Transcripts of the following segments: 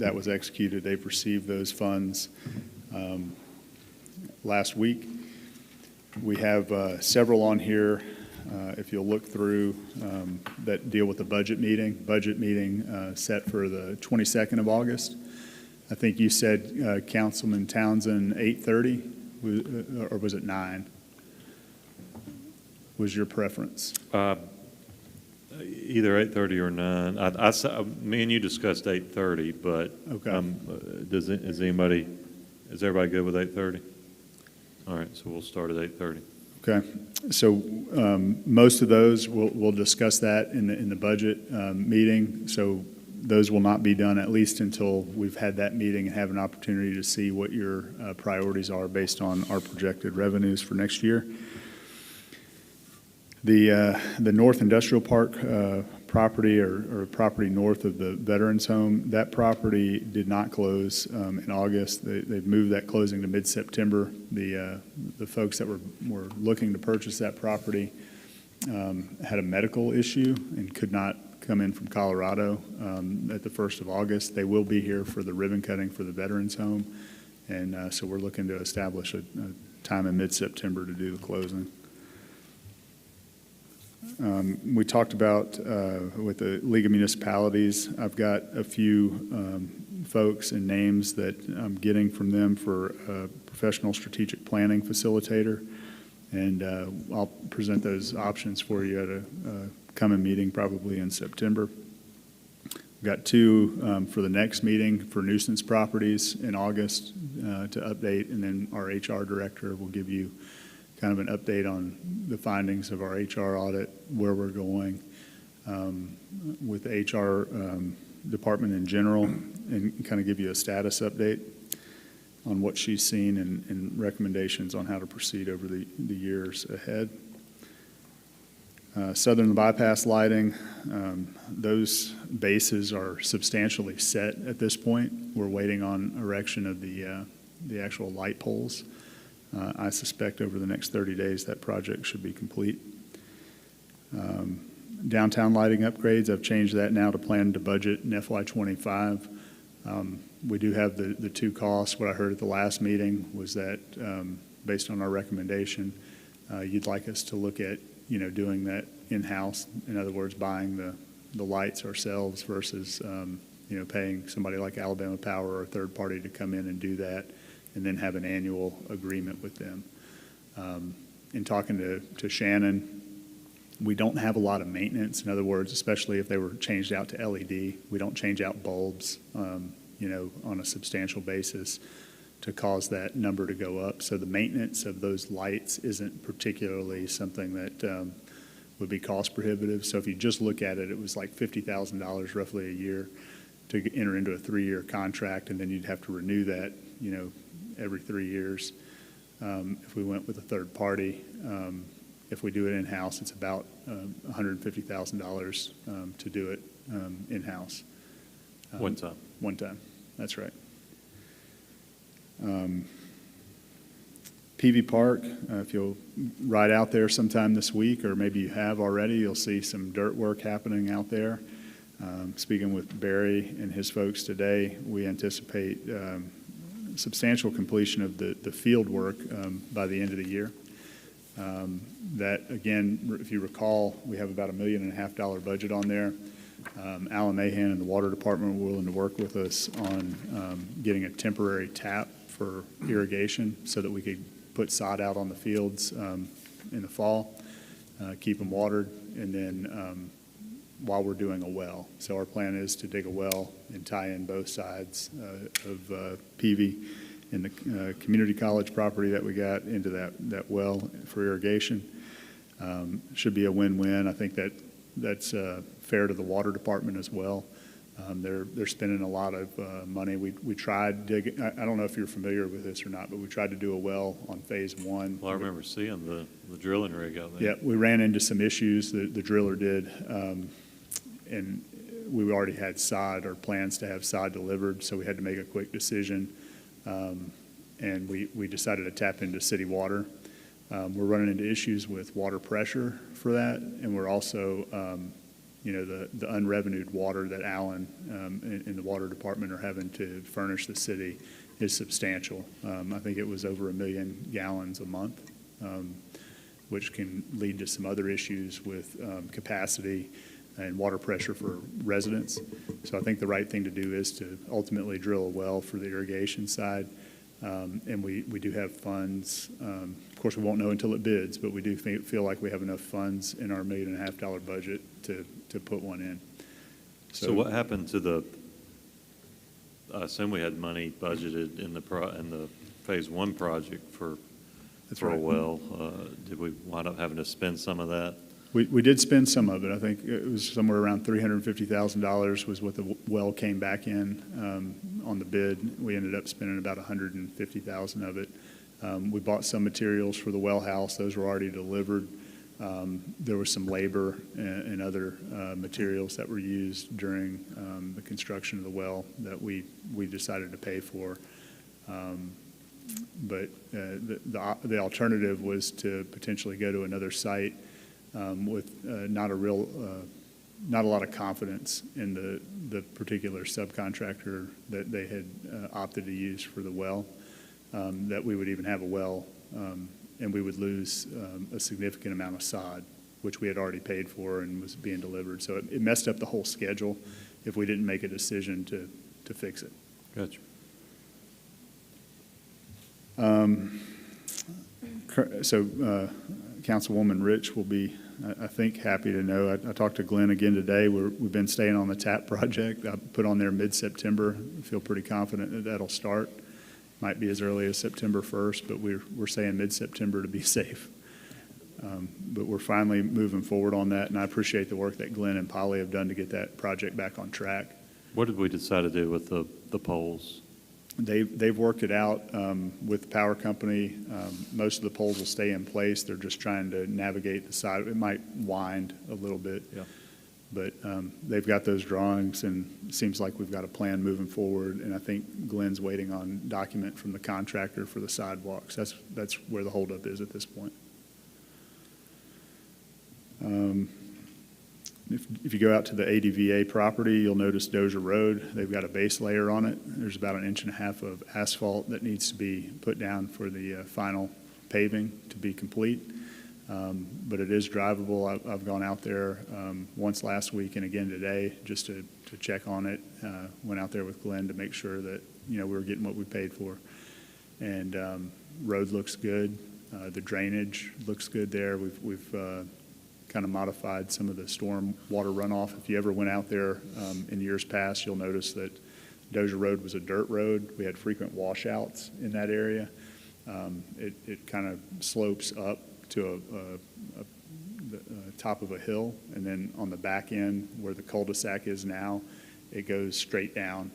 that was executed. They've received those funds last week. We have several on here, if you'll look through, that deal with the budget meeting. Budget meeting set for the 22nd of August. I think you said, Councilman Townsend, 8:30, or was it 9? Was your preference? Either 8:30 or 9. Me and you discussed 8:30, but Okay. is everybody good with 8:30? All right, so we'll start at 8:30. Okay, so most of those, we'll discuss that in the budget meeting. So those will not be done at least until we've had that meeting and have an opportunity to see what your priorities are based on our projected revenues for next year. The North Industrial Park property or property north of the Veterans Home, that property did not close in August. They've moved that closing to mid-September. The folks that were looking to purchase that property had a medical issue and could not come in from Colorado at the 1st of August. They will be here for the ribbon cutting for the Veterans Home, and so we're looking to establish a time in mid-September to do the closing. We talked about with the League of Municipalities, I've got a few folks and names that I'm getting from them for a professional strategic planning facilitator, and I'll present those options for you at a coming meeting probably in September. We've got 2 for the next meeting for nuisance properties in August to update, and then our HR director will give you kind of an update on the findings of our HR audit, where we're going with the HR department in general, and kind of give you a status update on what she's seen and recommendations on how to proceed over the years ahead. Southern bypass lighting, those bases are substantially set at this point. We're waiting on erection of the actual light poles. I suspect over the next 30 days that project should be complete. Downtown lighting upgrades, I've changed that now to plan to budget in FY25. We do have the 2 costs. What I heard at the last meeting was that based on our recommendation, you'd like us to look at doing that in-house. In other words, buying the lights ourselves versus paying somebody like Alabama Power or a third party to come in and do that, and then have an annual agreement with them. In talking to Shannon, we don't have a lot of maintenance. In other words, especially if they were changed out to LED, we don't change out bulbs, on a substantial basis to cause that number to go up. So the maintenance of those lights isn't particularly something that would be cost prohibitive. So if you just look at it, it was like $50,000 roughly a year to enter into a 3-year contract, and then you'd have to renew that, every 3 years. If we went with a third party, if we do it in-house, it's about $150,000 to do it in-house. One time. One time, that's right. PV Park, if you'll ride out there sometime this week, or maybe you have already, you'll see some dirt work happening out there. Speaking with Barry and his folks today, we anticipate substantial completion of the field work by the end of the year. That, again, if you recall, we have about $1.5 million budget on there. Alan Mahan and the Water Department were willing to work with us on getting a temporary tap for irrigation so that we could put sod out on the fields in the fall, keep them watered, and then while we're doing a well. So our plan is to dig a well and tie in both sides of PV in the community college property that we got into that well for irrigation. Should be a win-win. I think that's fair to the water department as well. They're spending a lot of money. We tried digging. I don't know if you're familiar with this or not, but we tried to do a well on phase 1. Well, I remember seeing the drilling rig out there. Yeah, we ran into some issues. The driller did, and we already had sod or plans to have sod delivered, so we had to make a quick decision, and we decided to tap into city water. We're running into issues with water pressure for that, and we're also the unrevenued water that Allen and the water department are having to furnish the city is substantial. I think it was over 1 million gallons a month, which can lead to some other issues with capacity and water pressure for residents. So I think the right thing to do is to ultimately drill a well for the irrigation side. And we do have funds. Of course, we won't know until it bids, but we do feel like we have enough funds in our $1.5 million budget to put one in. So what happened to I assume we had money budgeted in the phase one project for That's a right. well. Did we wind up having to spend some of that? We did spend some of it. I think it was somewhere around $350,000 was what the well came back in on the bid. We ended up spending about $150,000 of it. We bought some materials for the well house. Those were already delivered. There was some labor and other materials that were used during the construction of the well that we decided to pay for. But the alternative was to potentially go to another site with not a lot of confidence in the particular subcontractor that they had opted to use for the well, that we would even have a well, and we would lose a significant amount of sod, which we had already paid for and was being delivered. So it messed up the whole schedule if we didn't make a decision to fix it. Gotcha. Councilwoman Rich will be, I think, happy to know. I talked to Glenn again today. We've been staying on the TAP project. I put on there mid-September. I feel pretty confident that that'll start. Might be as early as September 1st, but we're saying mid-September to be safe. But we're finally moving forward on that, and I appreciate the work that Glenn and Polly have done to get that project back on track. What did we decide to do with the poles? They've worked it out with the power company. Most of the poles will stay in place. They're just trying to navigate the side. It might wind a little bit, Yeah. but they've got those drawings, and it seems like we've got a plan moving forward. And I think Glenn's waiting on document from the contractor for the sidewalks. That's where the holdup is at this point. If you go out to the ADVA property, you'll notice Dozier Road. They've got a base layer on it. There's about 1.5 inches of asphalt that needs to be put down for the final paving to be complete. But it is drivable. I've gone out there once last week and again today just to check on it. Went out there with Glenn to make sure that we were getting what we paid for. And road looks good. The drainage looks good there. We've kind of modified some of the storm water runoff. If you ever went out there in years past, you'll notice that Dozier Road was a dirt road. We had frequent washouts in that area. It kind of slopes up to the top of a hill, and then on the back end where the cul-de-sac is now, it goes straight down.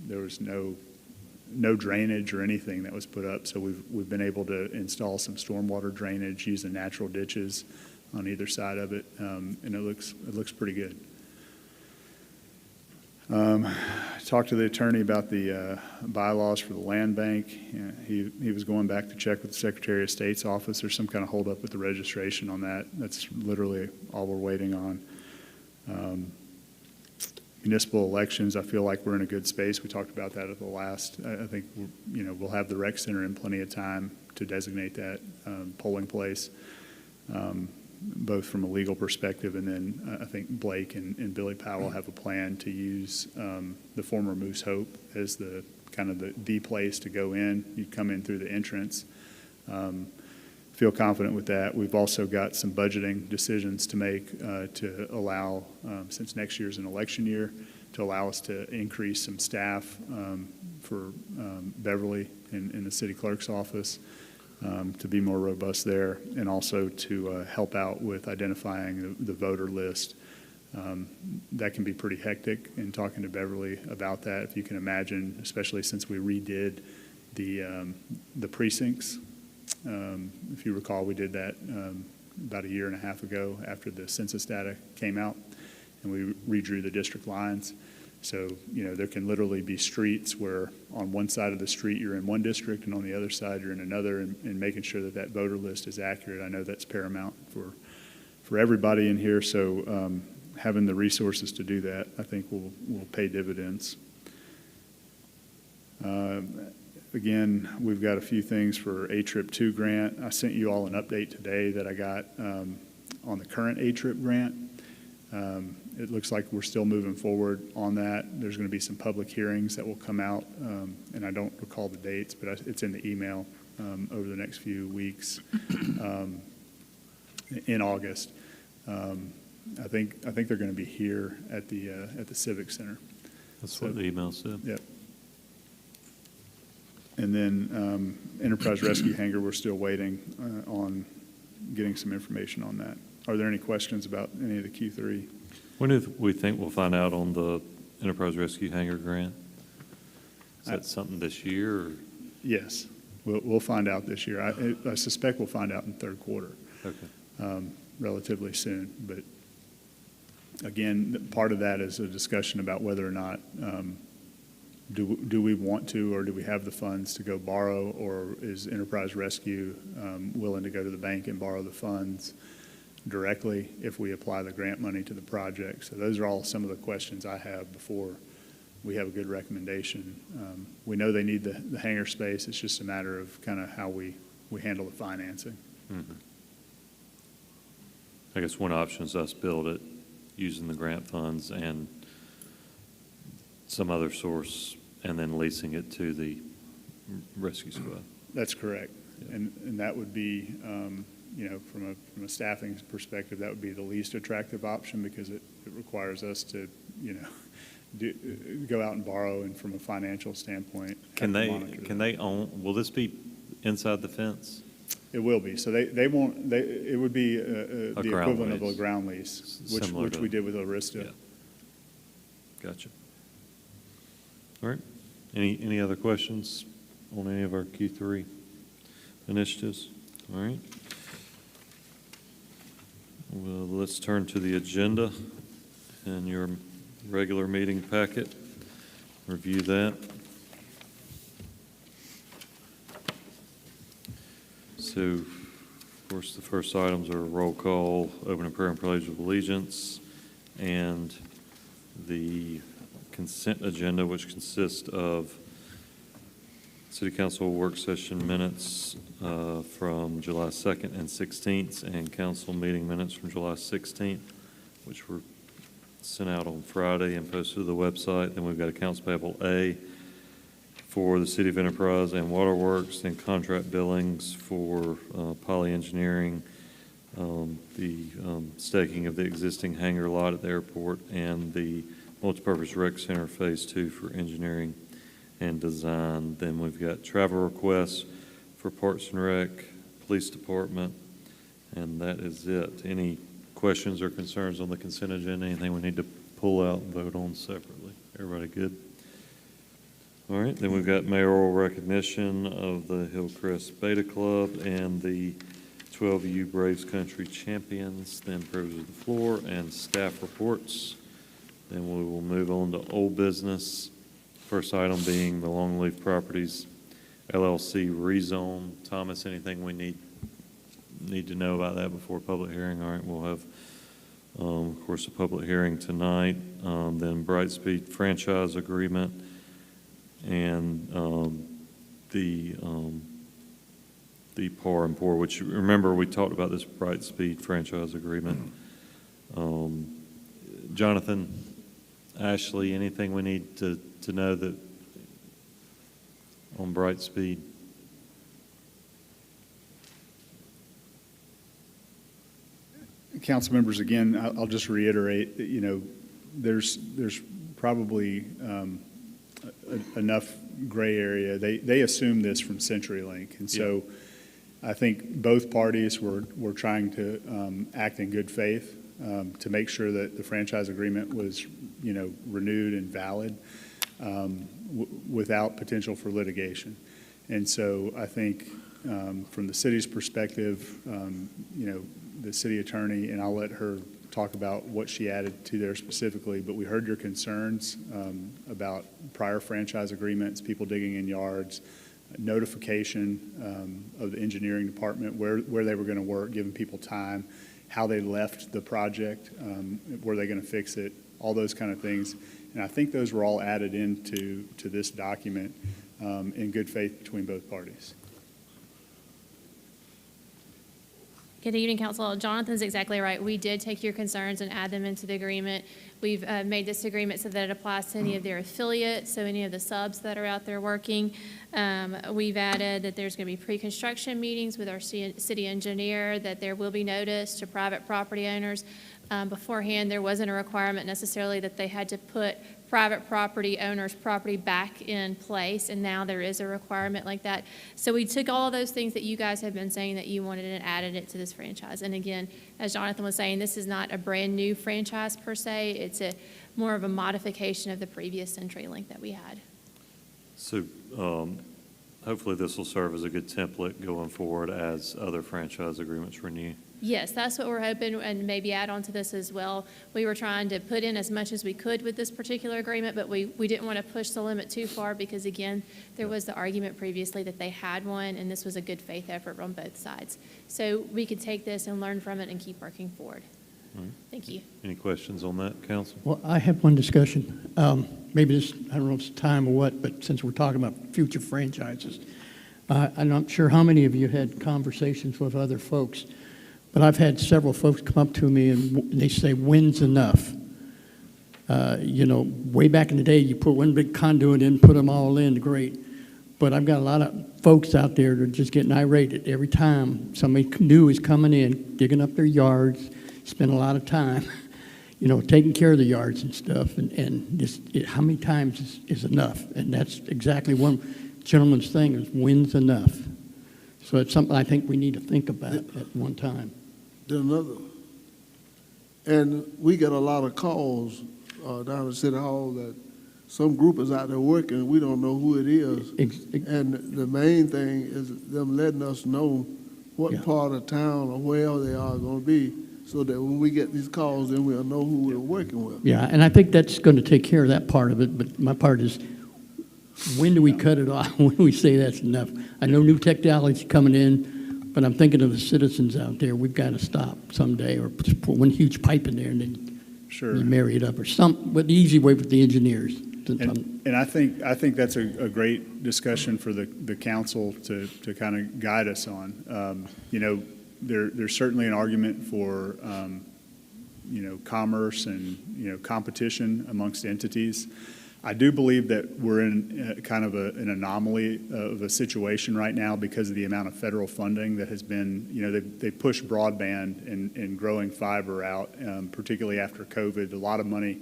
There was no drainage or anything that was put up, so we've been able to install some stormwater drainage using natural ditches on either side of it, and it looks pretty good. Talked to the attorney about the bylaws for the land bank. He was going back to check with the Secretary of State's office. There's some kind of holdup with the registration on that. That's literally all we're waiting on. Municipal elections, I feel like we're in a good space. We talked about that at the last. I think we'll have the rec center in plenty of time to designate that polling place. Both from a legal perspective, and then I think Blake and Billy Powell have a plan to use the former Moose Hope as the kind of the place to go in. You come in through the entrance. Feel confident with that. We've also got some budgeting decisions to make to allow, since next year's an election year, to allow us to increase some staff for Beverly in the city clerk's office. To be more robust there, and also to help out with identifying the voter list. That can be pretty hectic, in talking to Beverly about that, if you can imagine, especially since we redid the precincts. If you recall, we did that about 1.5 years ago after the census data came out, and we redrew the district lines. So, there can literally be streets where on one side of the street you're in one district and on the other side you're in another, and making sure that voter list is accurate. I know that's paramount for everybody in here. So having the resources to do that, I think will pay dividends. Again, we've got a few things for A-Trip 2 grant. I sent you all an update today that I got on the current A-Trip grant. It looks like we're still moving forward on that. There's going to be some public hearings that will come out, and I don't recall the dates, but it's in the email over the next few weeks in August. I think they're going to be here at the Civic Center. That's what the email said. Yep. And then Enterprise Rescue Hangar, we're still waiting on getting some information on that. Are there any questions about any of the Q3? When do we think we'll find out on the Enterprise Rescue Hangar grant? Is that something this year? Or? Yes, we'll find out this year. I suspect we'll find out in third quarter. Okay. Relatively soon. But again, part of that is a discussion about whether or not do we want to, or do we have the funds to go borrow, or is Enterprise Rescue willing to go to the bank and borrow the funds directly if we apply the grant money to the project? So those are all some of the questions I have before we have a good recommendation. We know they need the hangar space. It's just a matter of kind of how we handle the financing. Mm-hmm. I guess one option is us build it using the grant funds and some other source, and then leasing it to the rescue squad. That's correct. Yeah. And that would be, from a staffing perspective, that would be the least attractive option, because it requires us to, go out and borrow, and from a financial standpoint, Can they own, will this be inside the fence? It will be. So they won't, it would be the equivalent of a lease. ground lease, which we did with Arista. Yeah. Gotcha. All right. Any other questions on any of our Q3 initiatives? All right. Well, let's turn to the agenda and your regular meeting packet. Review that. So, of course, the first items are roll call, opening prayer and pledge of allegiance, and the consent agenda, which consists of City Council work session minutes from July 2nd and 16th, and council meeting minutes from July 16th, which were sent out on Friday and posted to the website. Then we've got accounts payable A for the City of Enterprise and Waterworks, then contract billings for Poly Engineering, the staking of the existing hangar lot at the airport, and the Multipurpose Rec Center Phase 2 for engineering and design. Then we've got travel requests for Parks and Rec, Police Department, and that is it. Any questions or concerns on the consent agenda? Anything we need to pull out and vote on separately? Everybody good? All right, then we've got mayoral recognition of the Hillcrest Beta Club and the 12U Braves Country Champions, then privilege of the floor and staff reports. Then we will move on to old business. First item being the Longleaf Properties LLC rezone. Thomas, anything we need to know about that before public hearing? All right, we'll have, of course, a public hearing tonight. Then Brightspeed franchise agreement, and the Par and Pour, which, remember, we talked about this Brightspeed franchise agreement. Jonathan, Ashley, anything we need to know that on Brightspeed? Council members, again, I'll just reiterate that, there's probably enough gray area. They assume this from CenturyLink, and so I think both parties were trying to act in good faith to make sure that the franchise agreement was, renewed and valid without potential for litigation. And so I think from the city's perspective, the city attorney, and I'll let her talk about what she added to there specifically, but we heard your concerns about prior franchise agreements, people digging in yards, notification of the engineering department where they were going to work, giving people time, how they left the project, were they going to fix it, all those kind of things. And I think those were all added into this document in good faith between both parties. Good evening, Council. Jonathan's exactly right. We did take your concerns and add them into the agreement. We've made this agreement so that it applies to any of their affiliates, so any of the subs that are out there working. We've added that there's going to be pre-construction meetings with our city engineer, that there will be notice to private property owners. Beforehand, there wasn't a requirement necessarily that they had to put private property owners' property back in place, and now there is a requirement like that. So we took all of those things that you guys have been saying that you wanted and added it to this franchise. And again, as Jonathan was saying, this is not a brand-new franchise per se. It's more of a modification of the previous CenturyLink that we had. So hopefully this will serve as a good template going forward as other franchise agreements renew. Yes, that's what we're hoping, and maybe add on to this as well. We were trying to put in as much as we could with this particular agreement, but we didn't want to push the limit too far because, again, there was the argument previously that they had one, and this was a good faith effort on both sides. So we could take this and learn from it and keep working forward. All right. Thank you. Any questions on that, Council? Well, I have one discussion. Maybe this, I don't know if it's time or what, but since we're talking about future franchises, I'm not sure how many of you had conversations with other folks, but I've had several folks come up to me and they say, when's enough? Way back in the day, you put one big conduit in, put them all in, great. But I've got a lot of folks out there that are just getting irate at every time somebody new is coming in, digging up their yards, spend a lot of time, taking care of the yards and stuff. And just how many times is enough? And that's exactly one gentleman's thing is when's enough? So it's something I think we need to think about at one time. Then another. And we get a lot of calls down at City Hall that some group is out there working, we don't know who it is. And the main thing is them letting us know what part of town or where they are going to be, so that when we get these calls, then we'll know who we're working with. Yeah, and I think that's going to take care of that part of it, but my part is, when do we cut it off? When do we say that's enough? I know new technology coming in, but I'm thinking of the citizens out there. We've got to stop someday, or just put one huge pipe in there and then Sure. marry it up, or something. But the easy way with the engineers. And I think that's a great discussion for the council to kind of guide us on. There's certainly an argument for commerce and competition amongst entities. I do believe that we're in kind of an anomaly of a situation right now because of the amount of federal funding that has been, they pushed broadband and growing fiber out, particularly after COVID. A lot of money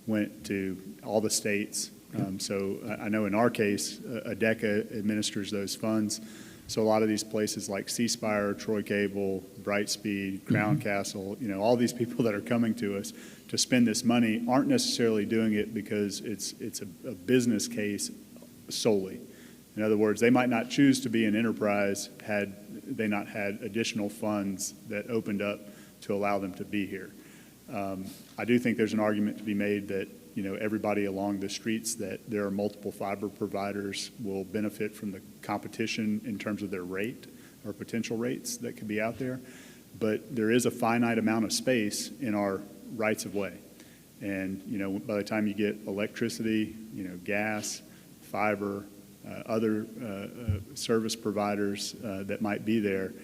went to all the states. So I know in our case, ADECA administers those funds. So a lot of these places like C Spire, Troy Cable, Brightspeed, Crown Castle, all these people that are coming to us to spend this money aren't necessarily doing it because it's a business case solely. In other words, they might not choose to be an enterprise had they not had additional funds that opened up to allow them to be here. I do think there's an argument to be made that everybody along the streets, that there are multiple fiber providers will benefit from the competition in terms of their rate or potential rates that could be out there. But there is a finite amount of space in our rights of way. And, by the time you get electricity, gas, fiber, other service providers that might be there,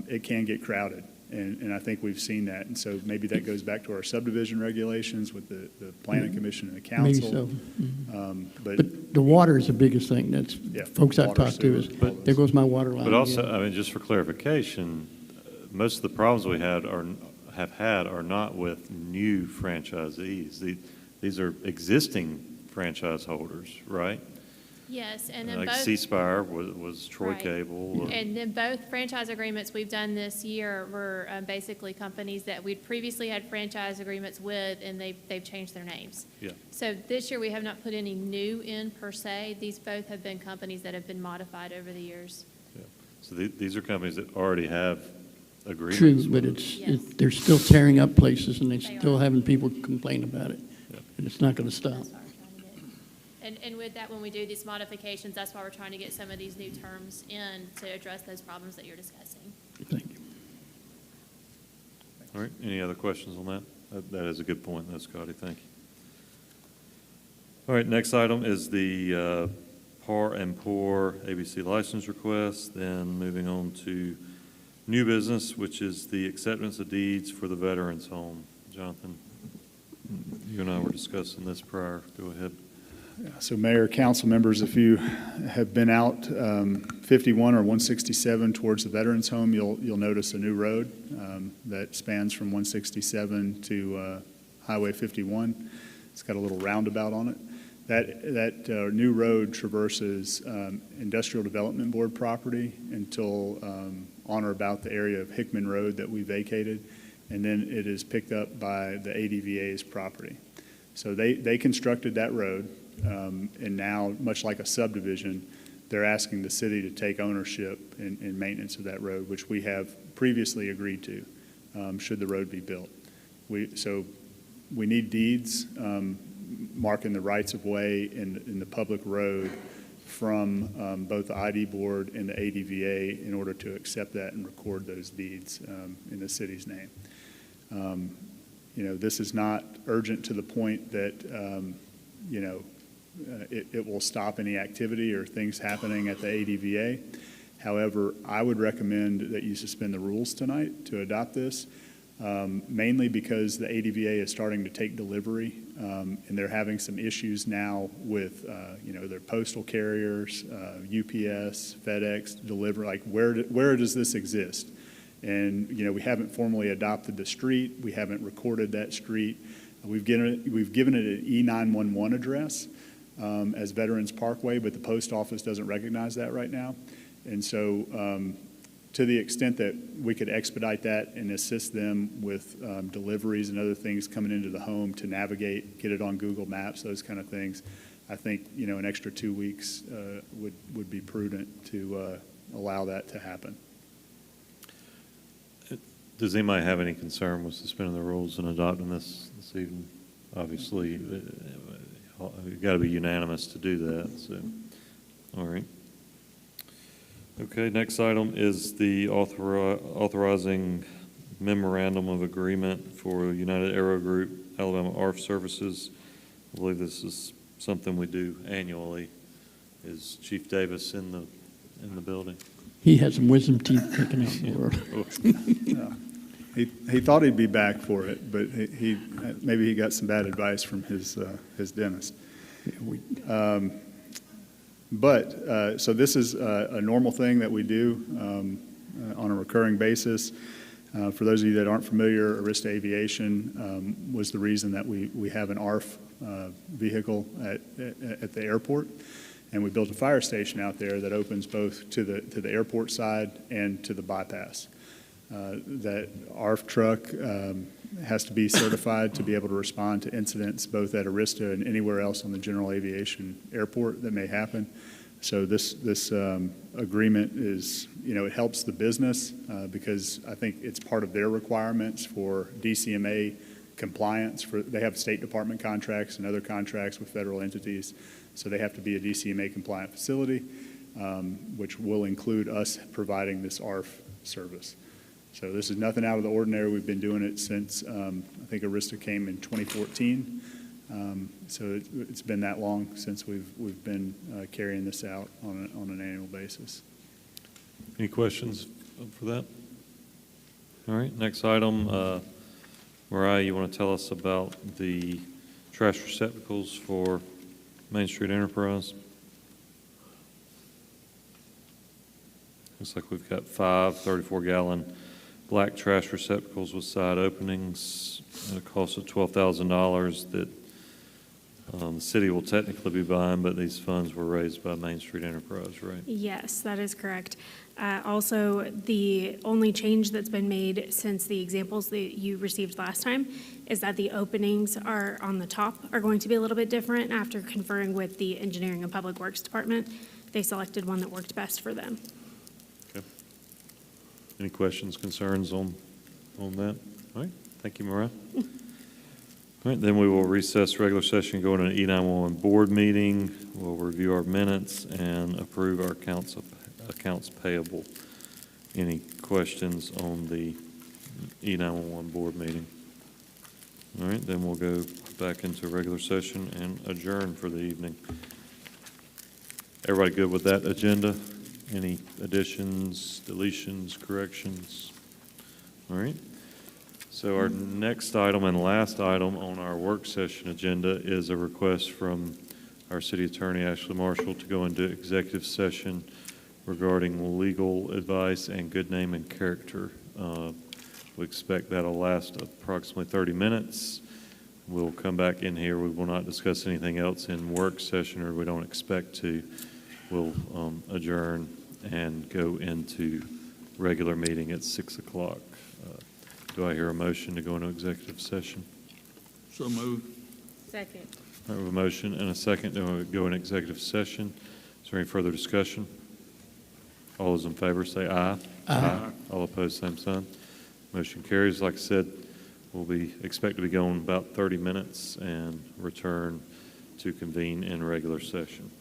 it can get crowded. And I think we've seen that. And so maybe that goes back to our subdivision regulations with the Planning Commission and the council. Maybe so. But the water is the biggest thing. That's folks I've water, talked to is, sewer, there goes my water line. But also, again. just for clarification, most of the problems we have had are not with new franchisees. These are existing franchise holders, right? Yes, and then Like both. C Spire was Troy Right. Cable. And then both franchise agreements we've done this year were basically companies that we'd previously had franchise agreements with, and they've changed their names. Yeah. So this year, we have not put any new in per se. These both have been companies that have been modified over the years. Yeah. So these are companies that already have agreements. True, but with them. Yes. they're still tearing up places, and they're They still are. having people complain about it. Yep. And it's not going to stop. That's why we're trying to get. And with that, when we do these modifications, that's why we're trying to get some of these new terms in to address those problems that you're discussing. Thank you. All right, any other questions on that? That is a good point, though, Scotty, thank you. All right, next item is the Par and Pour ABC license request, then moving on to new business, which is the acceptance of deeds for the Veterans Home. Jonathan, you and I were discussing this prior. Go ahead. So Mayor, council members, if you have been out 51 or 167 towards the Veterans Home, you'll notice a new road that spans from 167 to Highway 51. It's got a little roundabout on it. That new road traverses Industrial Development Board property until on or about the area of Hickman Road that we vacated, and then it is picked up by the ADVA's property. So they constructed that road, and now, much like a subdivision, they're asking the city to take ownership and maintenance of that road, which we have previously agreed to, should the road be built. So we need deeds marking the rights of way in the public road from both the ID board and the ADVA in order to accept that and record those deeds in the city's name. This is not urgent to the point that, it will stop any activity or things happening at the ADVA. However, I would recommend that you suspend the rules tonight to adopt this, mainly because the ADVA is starting to take delivery, and they're having some issues now with, their postal carriers, UPS, FedEx, deliver, like where does this exist? And, we haven't formally adopted the street. We haven't recorded that street. We've given it an E911 address as Veterans Parkway, but the post office doesn't recognize that right now. And so to the extent that we could expedite that and assist them with deliveries and other things coming into the home to navigate, get it on Google Maps, those kind of things, I think, an extra 2 weeks would be prudent to allow that to happen. Does anybody have any concern with suspending the rules and adopting this evening? Obviously, you've got to be unanimous to do that, so, all right. Okay, next item is the authorizing memorandum of agreement for United Aero Group Alabama ARF Services. I believe this is something we do annually. Is Chief Davis in the building? He had some wisdom teeth taken out in the world. He thought he'd be back for it, but maybe he got some bad advice from his dentist. So this is a normal thing that we do on a recurring basis. For those of you that aren't familiar, Arista Aviation was the reason that we have an ARF vehicle at the airport, and we built a fire station out there that opens both to the airport side and to the bypass. That ARF truck has to be certified to be able to respond to incidents both at Arista and anywhere else on the general aviation airport that may happen. So this agreement is, it helps the business because I think it's part of their requirements for DCMA compliance. They have State Department contracts and other contracts with federal entities, so they have to be a DCMA compliant facility, which will include us providing this ARF service. So this is nothing out of the ordinary. We've been doing it since, I think Arista came in 2014. So it's been that long since we've been carrying this out on an annual basis. Any questions for that? All right, next item. Mariah, you want to tell us about the trash receptacles for Main Street Enterprise? Looks like we've got 5 34-gallon black trash receptacles with side openings at a cost of $12,000 that the city will technically be buying, but these funds were raised by Main Street Enterprise, right? Yes, that is correct. Also, the only change that's been made since the examples that you received last time is that the openings are on the top are going to be a little bit different. After conferring with the Engineering and Public Works Department, they selected one that worked best for them. Okay. Any questions, concerns on that? All right, thank you, Mariah. All right, then we will recess regular session, go into an E911 board meeting. We'll review our minutes and approve our accounts payable. Any questions on the E911 board meeting. All right, then we'll go back into regular session and adjourn for the evening. Everybody good with that agenda? Any additions, deletions, corrections? All right. So our next item and last item on our work session agenda is a request from our city attorney, Ashley Marshall, to go into executive session regarding legal advice and good name and character. We expect that'll last approximately 30 minutes. We'll come back in here. We will not discuss anything else in work session, or we don't expect to. We'll adjourn and go into regular meeting at 6 o'clock. Do I hear a motion to go into executive session? So moved. Second. I have a motion and a second to go in executive session. Is there any further discussion? All those in favor say aye. Aye. All opposed, same sign. Motion carries. Like I said, we'll expect to be going about 30 minutes and return to convene in regular session.